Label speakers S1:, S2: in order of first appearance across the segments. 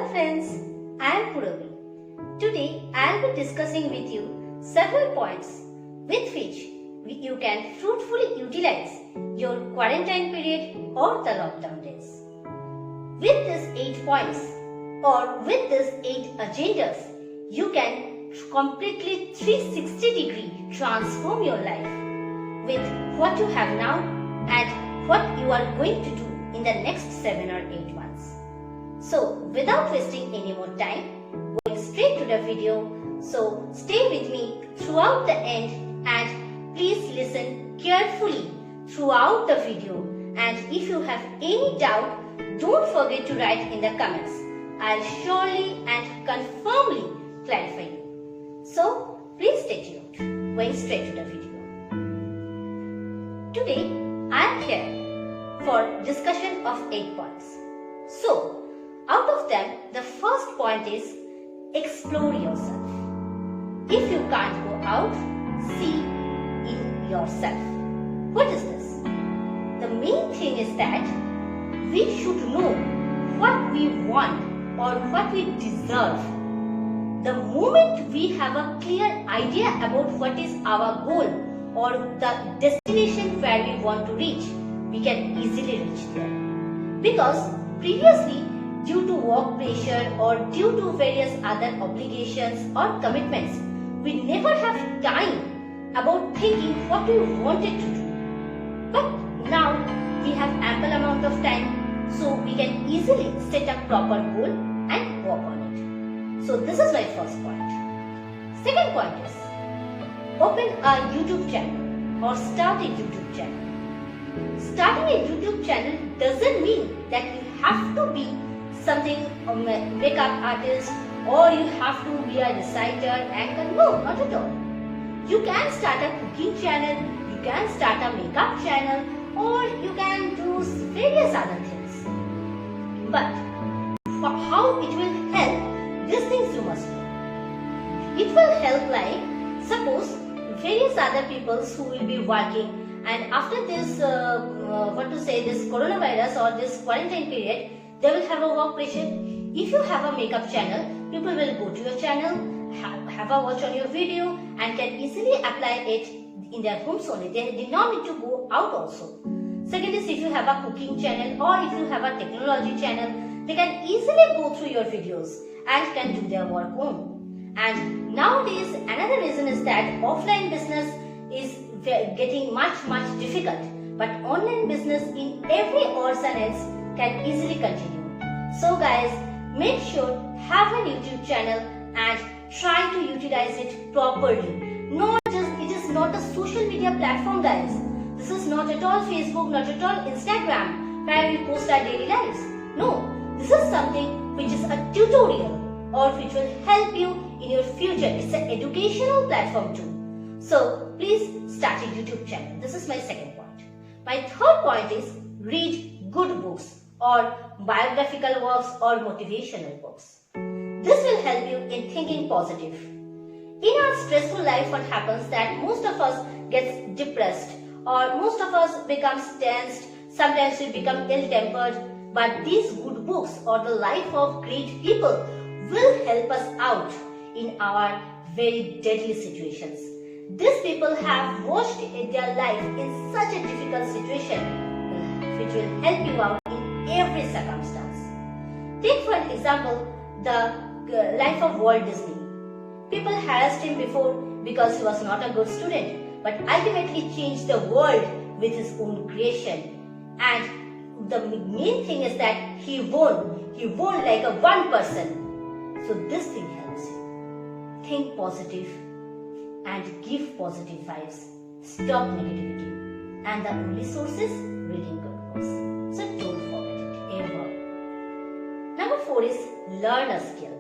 S1: Hello friends, I am Puravi. Today I will be discussing with you several points with which you can fruitfully utilize your quarantine period or the lockdown days. With these 8 points or with these 8 agendas, you can completely 360-degree transform your life with what you have now and what you are going to do in the next 7 or 8 months. So, without wasting any more time, going straight to the video, so stay with me throughout the end and please listen carefully throughout the video, and if you have any doubt, don't forget to write in the comments. I'll surely and confirmly clarify you. So, please stay tuned. Going straight to the video. Today, I am here for discussion of 8 points. So, out of them, the first point is explore yourself. If you can't go out, see in yourself. What is this? The main thing is that we should know what we want or what we deserve. The moment we have a clear idea about what is our goal or the destination where we want to reach, we can easily reach there. Because previously, due to work pressure or due to various other obligations or commitments, we never have time about thinking what we wanted to do. But now we have ample amount of time, so we can easily set a proper goal and work on it. So this is my first point. Second point is open a YouTube channel or start a YouTube channel. Starting a YouTube channel doesn't mean that you have to be something makeup artist or you have to be a reciter, anchor. No, not at all. You can start a cooking channel, you can start a makeup channel, or you can do various other things. But for how it will help, these things you must know. It will help like, suppose various other people who will be working, and after this, this coronavirus or this quarantine period, they will have a work pressure. If you have a makeup channel, people will go to your channel, have a watch on your video and can easily apply it in their homes only. They did not need to go out also. Second is if you have a cooking channel or if you have a technology channel, they can easily go through your videos and can do their work home. And nowadays another reason is that offline business is getting much difficult, but online business in every odds and ends can easily continue. So guys, make sure have a YouTube channel and try to utilize it properly. It is not a social media platform, guys. This is not at all Facebook, not at all Instagram where we post our daily lives. No, this is something which is a tutorial or which will help you in your future. It's an educational platform too. So please start a YouTube channel. This is my second point. My third point is read good books or biographical works or motivational books. This will help you in thinking positive. In our stressful life, what happens that most of us gets depressed or most of us becomes tensed, sometimes we become ill-tempered, but these good books or the life of great people will help us out in our very deadly situations. These people have watched their life in such a difficult situation which will help you out in every circumstance. Take for example the life of Walt Disney. People harassed him before because he was not a good student, but ultimately changed the world with his own creation. And the main thing is that he won like a one person. So this thing helps you. Think positive and give positive vibes. Stop negativity. And the only source is reading good books. So don't forget it ever. Number 4 is learn a skill.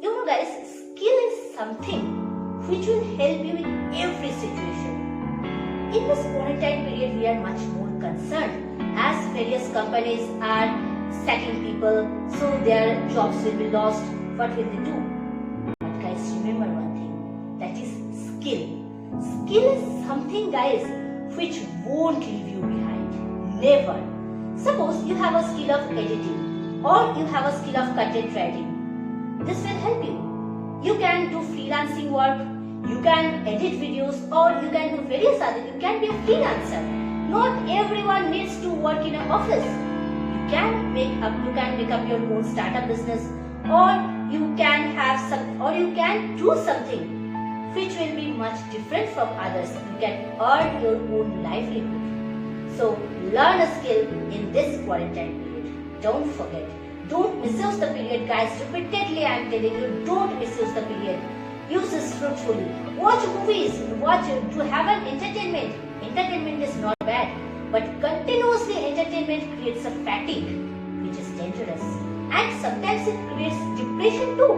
S1: You know guys, skill is something which will help you in every situation. In this quarantine period, we are much more concerned as various companies are sacking people, so their jobs will be lost. What will they do? But guys, remember one thing, that is skill. Skill is something, guys, which won't leave you behind. Never. Suppose you have a skill of editing or you have a skill of content writing. This will help you. You can do freelancing work, you can edit videos, or you can do various other. You can be a freelancer. Not everyone needs to work in an office. You can make up your own startup business, or you can do something which will be much different from others. You can earn your own livelihood. So learn a skill in this quarantine period. Don't forget. Don't misuse the period, guys. Repeatedly I am telling you, don't misuse the period. Use this fruitfully. Watch movies. To have an entertainment. Entertainment is not bad, but continuously entertainment creates a fatigue, which is dangerous. And sometimes it creates depression too,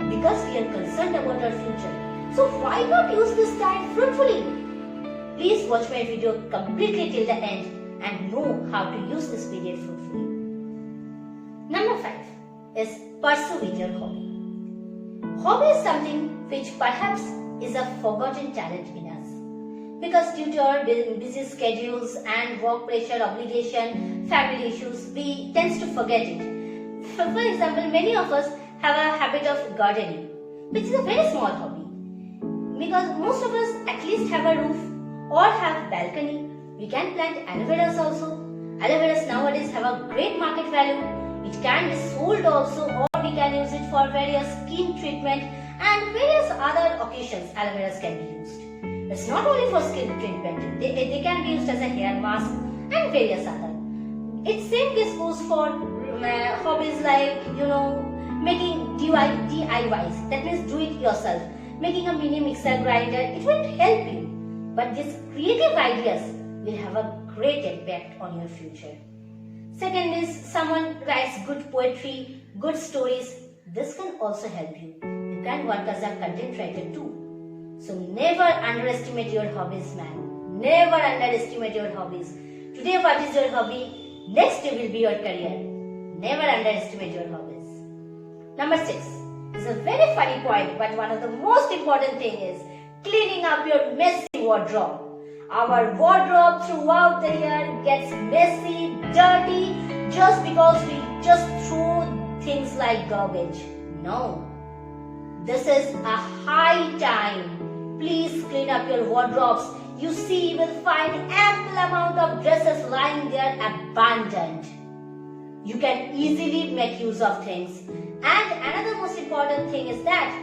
S1: because we are concerned about our future. So why not use this time fruitfully? Please watch my video completely till the end and know how to use this period fruitfully. Number 5 is pursue with your hobby. Hobby is something which perhaps is a forgotten talent in us. Because due to our busy schedules and work pressure, obligation, family issues, we tend to forget it. For example, many of us have a habit of gardening, which is a very small hobby. Because most of us at least have a roof or have balcony. We can plant aloe veras also. Aloe veras nowadays have a great market value. It can be sold also, or we can use it for various skin treatment and various other occasions. Aloe veras can be used. It's not only for skin treatment. They can be used as a hair mask and various other. It's same case goes for hobbies like making DIYs. That means do it yourself. Making a mini mixer grinder, it will help you. But these creative ideas will have a great impact on your future. Second is someone writes good poetry, good stories. This can also help you. You can work as a content writer too. So never underestimate your hobbies, man. Never underestimate your hobbies. Today what is your hobby? Next day will be your career. Never underestimate your hobbies. Number 6. It's a very funny point, but one of the most important thing is cleaning up your messy wardrobe. Our wardrobe throughout the year gets messy, dirty, just because we just throw things like garbage. No. This is a high time. Please clean up your wardrobes. You see, you will find ample amount of dresses lying there abandoned. You can easily make use of things. And another most important thing is that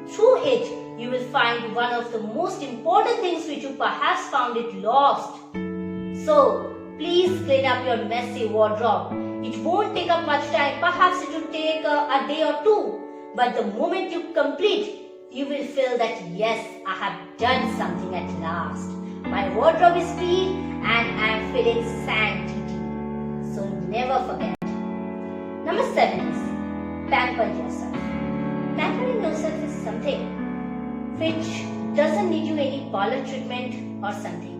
S1: through it, you will find one of the most important things which you perhaps found it lost. So, please clean up your messy wardrobe. It won't take up much time. Perhaps it will take a day or two. But the moment you complete, you will feel that yes, I have done something at last. My wardrobe is clean and I am feeling sanctity. So, never forget. Number 7 is pamper yourself. Pampering yourself is something which doesn't need you any parlor treatment or something.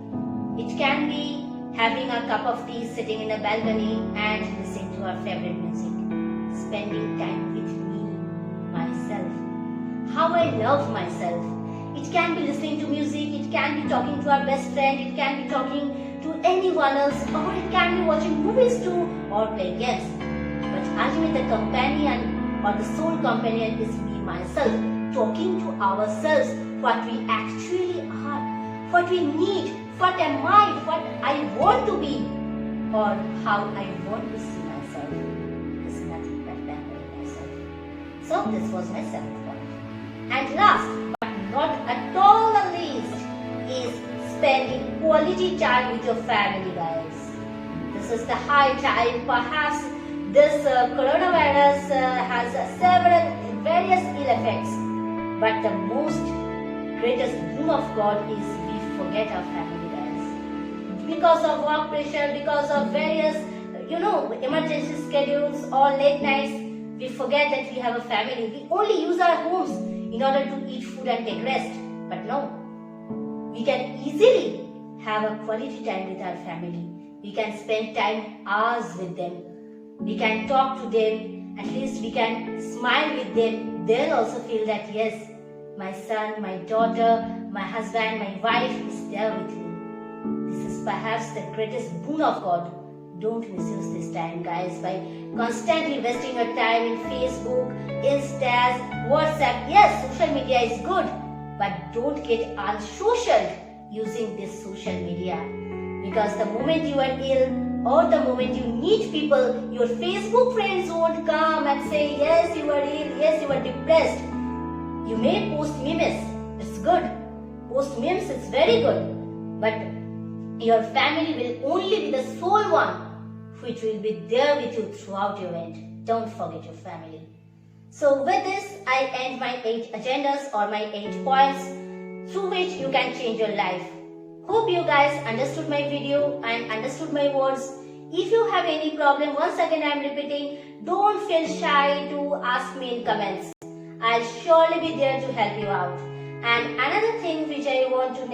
S1: It can be having a cup of tea, sitting in a balcony and listening to our favorite music. Spending time with me, myself. How I love myself. It can be listening to music, it can be talking to our best friend, it can be talking to anyone else, or it can be watching movies too or playing games. But ultimately the companion or the sole companion is me, myself, talking to ourselves what we actually are, what we need, what am I, what I want to be, or how I want to see myself. It's nothing but pampering myself. So this was my 7th point. And last but not at all the least is spending quality time with your family, guys. This is the high time. Perhaps this coronavirus has several various ill effects, but the most greatest boon of God is we forget our family, guys. Because of work pressure, because of various emergency schedules or late nights, we forget that we have a family. We only use our homes in order to eat food and take rest. But no, we can easily have a quality time with our family. We can spend time hours with them. We can talk to them, at least we can smile with them. They'll also feel that yes, my son, my daughter, my husband, my wife is there with me. This is perhaps the greatest boon of God Don't misuse this time, guys, by constantly wasting your time in Facebook, Instas, WhatsApp. Yes, social media is good, but don't get unsocial using this social media. Because the moment you are ill or the moment you need people, your Facebook friends won't come and say, yes, you are ill, yes, you are depressed. You may post memes, it's good. Post memes, it's very good. But your family will only be the sole one which will be there with you throughout your end. Don't forget your family. So with this, I end my 8 agendas or my 8 points through which you can change your life. Hope you guys understood my video and understood my words. If you have any problem, once again I am repeating, don't feel shy to ask me in comments. I'll surely be there to help you out. And another thing which I want to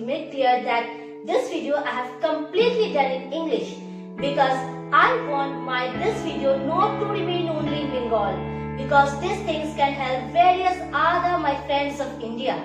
S1: make clear that this video I have completely done in English because I want this video not to remain only in Bengal, because these things can help various other my friends of India,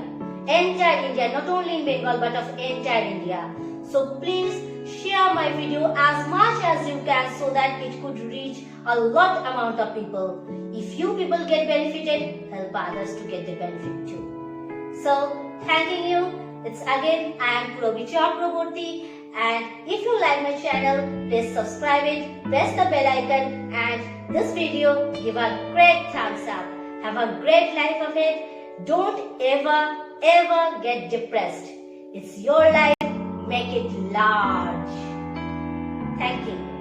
S1: entire India, not only in Bengal but of entire India. So please share my video as much as you can so that it could reach a lot amount of people. If you people get benefited, help others to get the benefit too. So thanking you. It's again, I am Purabhi Chakraborty, and if you like my channel, please subscribe it, press the bell icon, and this video give a great thumbs up. Have a great life of it. Don't ever get depressed. It's your life. Make it large. Thank you.